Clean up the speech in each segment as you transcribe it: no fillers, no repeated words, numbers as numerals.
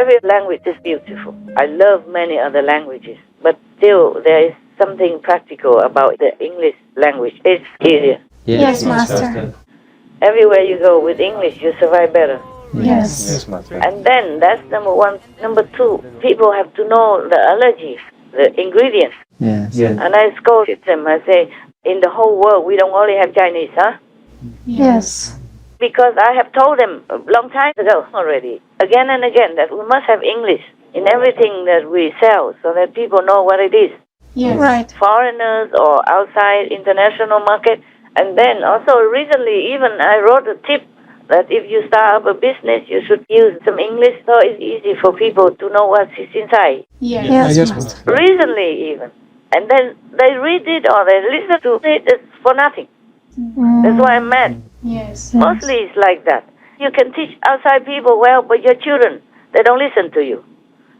Every language is beautiful. I love many other languages, but still there is something practical about the English language. It's easier. Yes, Master. Everywhere you go with English, you survive better. Yes. Master. And then that's number one. Number two, people have to know the allergies, the ingredients. Yes. And I scold them. I say, in the whole world, we don't only have Chinese, huh? Yes. Because I have told them a long time ago already, again and again, that we must have English in everything that we sell so that people know what it is. Yes. Right. Foreigners or outside international market. And then also recently, even I wrote a tip that if you start up a business, you should use some English so it's easy for people to know what's inside. Yes. Yes, Master. Recently even. And then they read it or they listen to it, it's for nothing. That's why I'm mad. Yes. Mostly it's like that. You can teach outside people well, but your children, they don't listen to you.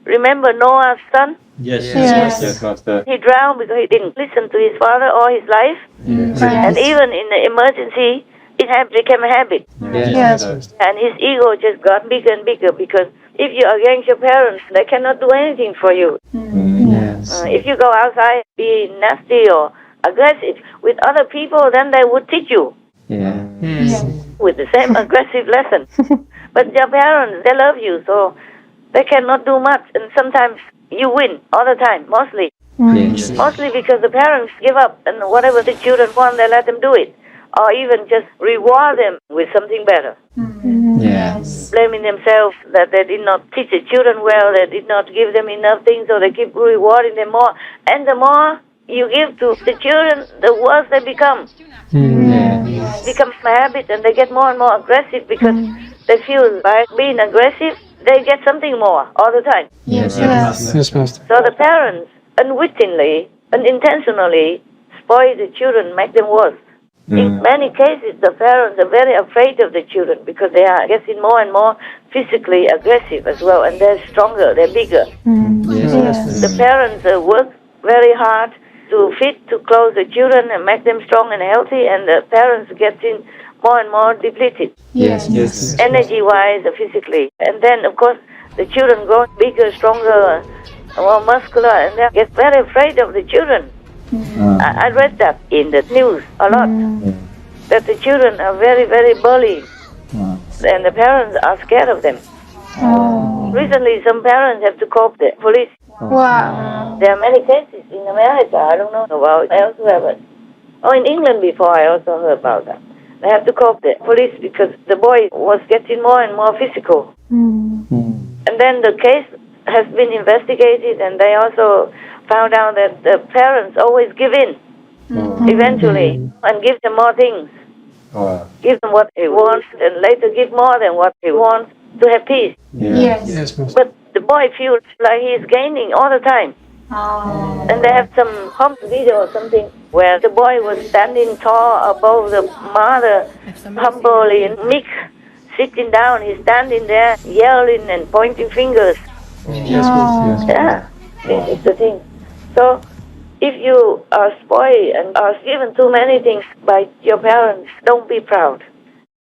Remember Noah's son? Yes. Yes, Master. He drowned because he didn't listen to his father all his life. Yes. And even in the emergency, it became a habit. Yes. And his ego just got bigger and bigger because if you're against your parents, they cannot do anything for you. Yes. If you go outside, be nasty or aggressive with other people, then they would teach you Yeah. with the same aggressive lesson. But your parents, they love you, so they cannot do much. And sometimes you win all the time, mostly. Yes. Mostly because the parents give up and whatever the children want, they let them do it. Or even just reward them with something better. Yes. Blaming themselves that they did not teach the children well, they did not give them enough things, so they keep rewarding them more. And the more you give to the children, the worse they become. Yes. It becomes a habit and they get more and more aggressive because they feel by being aggressive, they get something more all the time. Yes. Yes, Master. So the parents unwittingly, unintentionally spoil the children, make them worse. In many cases, the parents are very afraid of the children because they are getting more and more physically aggressive as well, and they're stronger, they're bigger. Yes. The parents work very hard to feed, to clothe the children and make them strong and healthy, and the parents getting more and more depleted, Yes. energy-wise, physically. And then, of course, the children grow bigger, stronger, more muscular, and they get very afraid of the children. I read that in the news a lot, that the children are very, very bully, and the parents are scared of them. Recently, some parents have to call the police. Wow. There are many cases in America, I don't know about elsewhere, but in England before I also heard about that. They have to call the police because the boy was getting more and more physical. And then the case has been investigated, and they also found out that the parents always give in eventually and give them more things. Wow. Give them what he wants and later give more than what he wants to have peace. Yes. Yes, Master. But the boy feels like he is gaining all the time. And they have some home video or something where the boy was standing tall above the mother, humbly and meek, sitting down. He's standing there yelling and pointing fingers. Yes, Master. Yeah, this is the thing. So, if you are spoiled and are given too many things by your parents, don't be proud.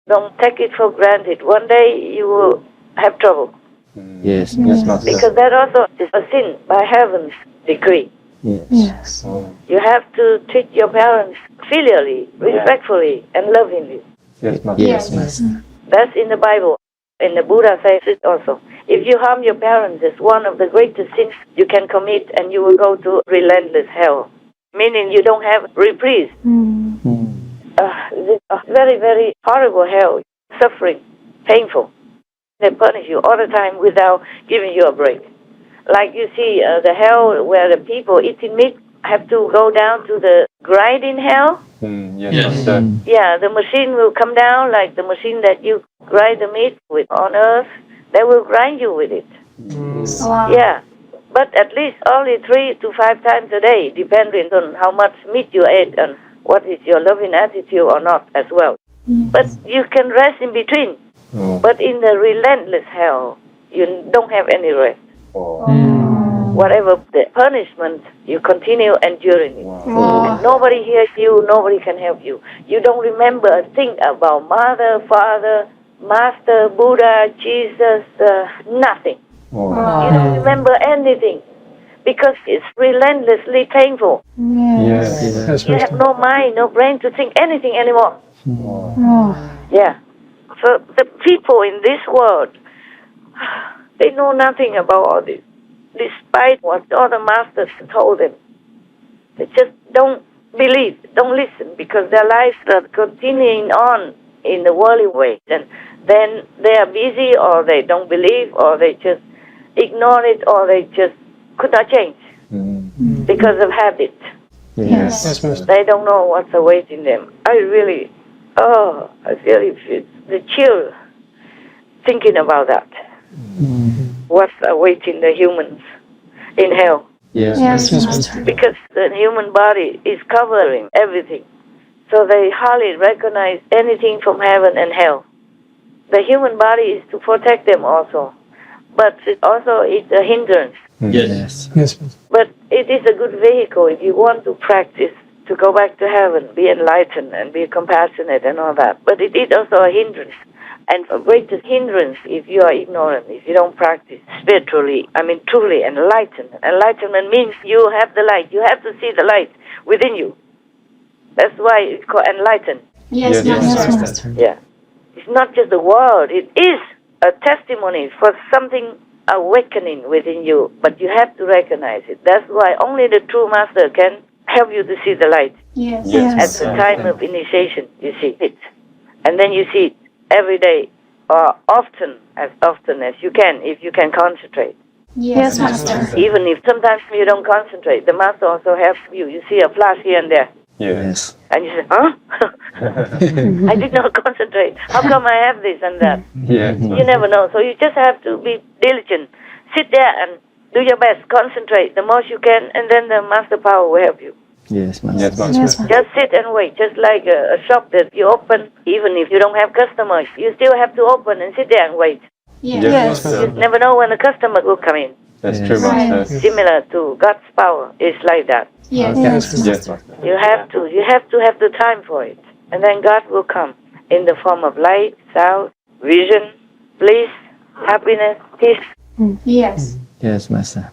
Don't take it for granted. One day you will have trouble. Yes. Yes, Master. Because that also is a sin by heaven's decree. Yes. You have to treat your parents filially, respectfully, and lovingly. Yes, Master. Yes. That's in the Bible. And the Buddha says it also. If you harm your parents, it's one of the greatest sins you can commit, and you will go to relentless hell. Meaning you don't have reprise. It's a very, very horrible hell. Suffering, painful. They punish you all the time without giving you a break. Like you see the hell where the people eating meat have to go down to the grinding hell. Yes, Master. Yeah, the machine will come down like the machine that you grind the meat with on earth. They will grind you with it. Wow. Yeah, but at least only 3 to 5 times a day, depending on how much meat you ate and what is your loving attitude or not as well. But you can rest in between. But in the relentless hell, you don't have any rest. Whatever the punishment, you continue enduring it. And nobody hears you, nobody can help you. You don't remember a thing about mother, father, master, Buddha, Jesus, nothing. Oh. You don't remember anything because it's relentlessly painful. Yes. Yes. You have no mind, no brain to think anything anymore. Yeah. So the people in this world, they know nothing about all this, despite what all the masters told them. They just don't believe, don't listen, because their lives are continuing on in the worldly way. And then they are busy, or they don't believe, or they just ignore it, or they just could not change because of habit. Yes. They don't know what's awaiting them. I really feel the chill thinking about that. What's awaiting the humans in hell? Yes, Master. Because the human body is covering everything. So they hardly recognize anything from heaven and hell. The human body is to protect them also. But it also is a hindrance. Yes. But it is a good vehicle if you want to practice to go back to heaven, be enlightened and be compassionate and all that. But it is also a hindrance. And a greatest hindrance if you are ignorant, if you don't practice spiritually, truly enlightened. Enlightenment means you have the light. You have to see the light within you. That's why it's called enlightened. Yes, Master. Yeah. It's not just the word. It is a testimony for something awakening within you. But you have to recognize it. That's why only the true master can help you to see the light. At the time of initiation, you see it. And then you see it every day, or often as you can, if you can concentrate. Yes, Master. Even if sometimes you don't concentrate, the master also helps you. You see a flash here and there. Yes. And you say, huh? I did not concentrate. How come I have this and that? Yes. You never know. So you just have to be diligent. Sit there and do your best. Concentrate the most you can, and then the master power will help you. Yes, Master. Yes, Master. Just sit and wait, just like a shop that you open, even if you don't have customers, you still have to open and sit there and wait. Yes. You never know when a customer will come in. That's true, Master. Similar to God's power, it's like that. Yes, Master. You have to have the time for it, and then God will come in the form of light, sound, vision, bliss, happiness, peace. Yes, Master.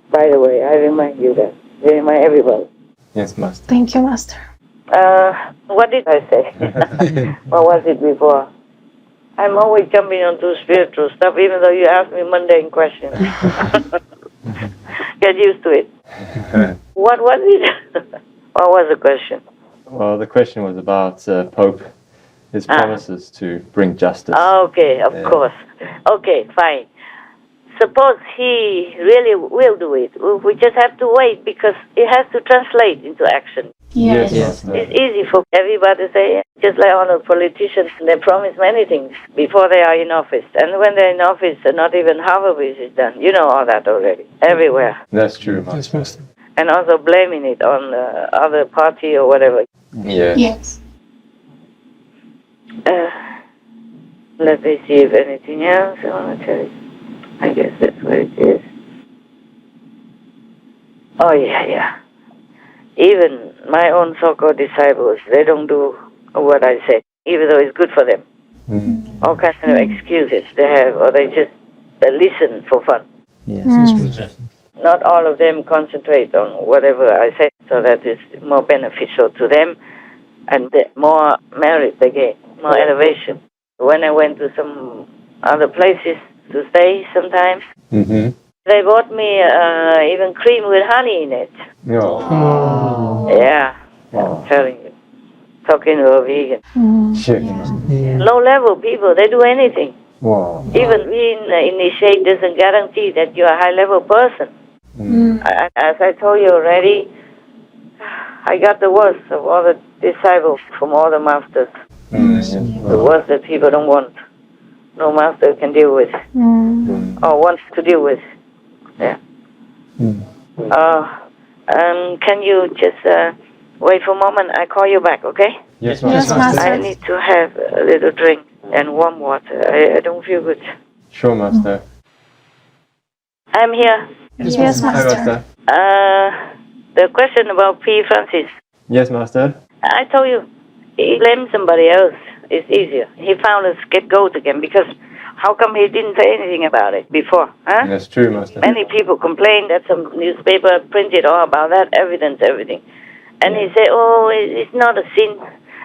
By the way, I remind you that. I remind everybody. Yes, Master. Thank you, Master. What did I say? What was it before? I'm always jumping onto spiritual stuff, even though you ask me mundane questions. Get used to it. What was it? What was the question? Well, the question was about Pope, his promises to bring justice. Okay, of course. Okay, fine. Suppose he really will do it. We just have to wait because it has to translate into action. Yes. It's easy for everybody to say, just like all the politicians, they promise many things before they are in office. And when they're in office, not even half of it is done. You know all that already, everywhere. That's true, Master. And also blaming it on the other party or whatever. Yes. Let me see if anything else I want to tell you. I guess that's what it is. Oh, yeah. Even my own so-called disciples, they don't do what I say, even though it's good for them. All kinds of excuses they have, or they just listen for fun. Yes. Not all of them concentrate on whatever I say, so that it's more beneficial to them, and more merit they gain, more elevation. When I went to some other places to stay sometimes, they bought me even cream with honey in it. Yeah, I'm telling you. Talking to a vegan. Low-level people, they do anything. Wow. Even being initiated doesn't guarantee that you're a high-level person. As I told you already, I got the worst of all the disciples from all the masters. The worst that people don't want. No master can deal with. Or wants to deal with. Yeah. Can you just wait for a moment? I call you back, okay? Yes, Master. I need to have a little drink and warm water. I don't feel good. Sure, Master. I'm here. Yes, Hi, Master. The question about P. Francis. Yes, Master. I told you, he blamed somebody else. It's easier. He found a scapegoat again because How come he didn't say anything about it before? Huh? That's true, Master. Many people complain that some newspaper printed all about that evidence, everything. And he said, oh, it's not a sin.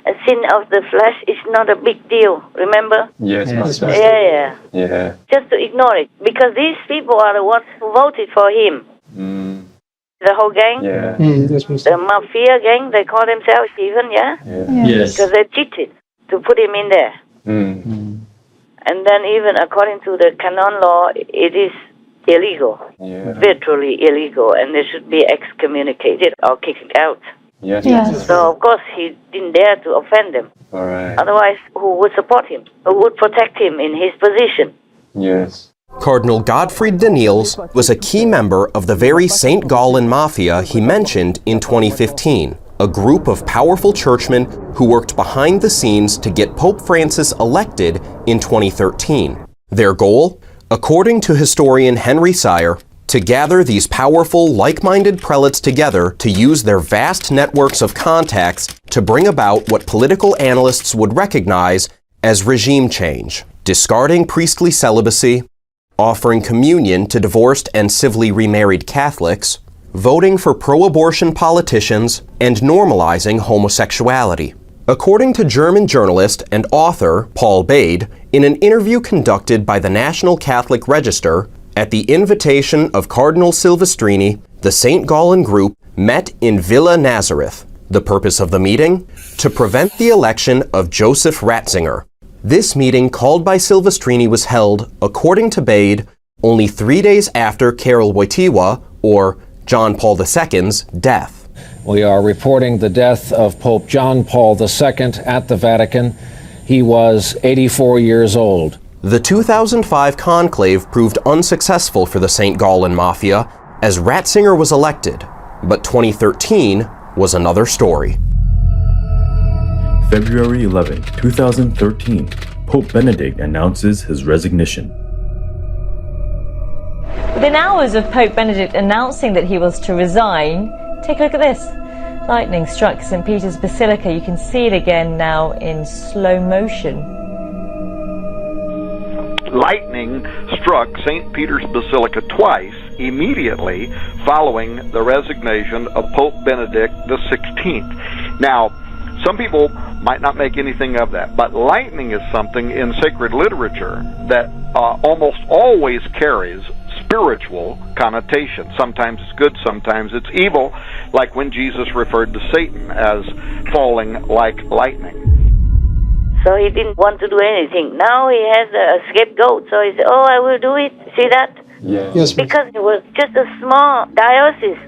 A sin of the flesh is not a big deal, remember? Yes, Master. Yeah. Just to ignore it. Because these people are the ones who voted for him. The whole gang. Yeah. The mafia gang, they call themselves even, yeah? Yes. Because they cheated to put him in there. And then even according to the canon law, it is illegal. Virtually illegal. And they should be excommunicated or kicked out. Yes. So, of course, he didn't dare to offend them. All right. Otherwise, who would support him? Who would protect him in his position? Yes. Cardinal Gottfried Daniels was a key member of the very St. Gallen Mafia he mentioned in 2015, a group of powerful churchmen who worked behind the scenes to get Pope Francis elected in 2013. Their goal, according to historian Henry Sire, to gather these powerful, like-minded prelates together to use their vast networks of contacts to bring about what political analysts would recognize as regime change, discarding priestly celibacy, offering communion to divorced and civilly remarried Catholics, voting for pro-abortion politicians, and normalizing homosexuality. According to German journalist and author Paul Bade, in an interview conducted by the National Catholic Register, at the invitation of Cardinal Silvestrini, the St. Gallen group met in Villa Nazareth. The purpose of the meeting? To prevent the election of Joseph Ratzinger. This meeting, called by Silvestrini, was held, according to Bade, only 3 days after Karol Wojtyła, or John Paul II's, death. We are reporting the death of Pope John Paul II at the Vatican. He was 84 years old. The 2005 conclave proved unsuccessful for the St. Gallen Mafia as Ratzinger was elected, but 2013 was another story. February 11, 2013, Pope Benedict announces his resignation. Within hours of Pope Benedict announcing that he was to resign, take a look at this. Lightning struck St. Peter's Basilica. You can see it again now in slow motion. Lightning struck St. Peter's Basilica twice immediately following the resignation of Pope Benedict XVI. Now, some people might not make anything of that, but lightning is something in sacred literature that almost always carries spiritual connotation. Sometimes it's good, sometimes it's evil, like when Jesus referred to Satan as falling like lightning. So he didn't want to do anything. Now he has a scapegoat, so he said, oh, I will do it. See that? Yes. Because it was just a small diocese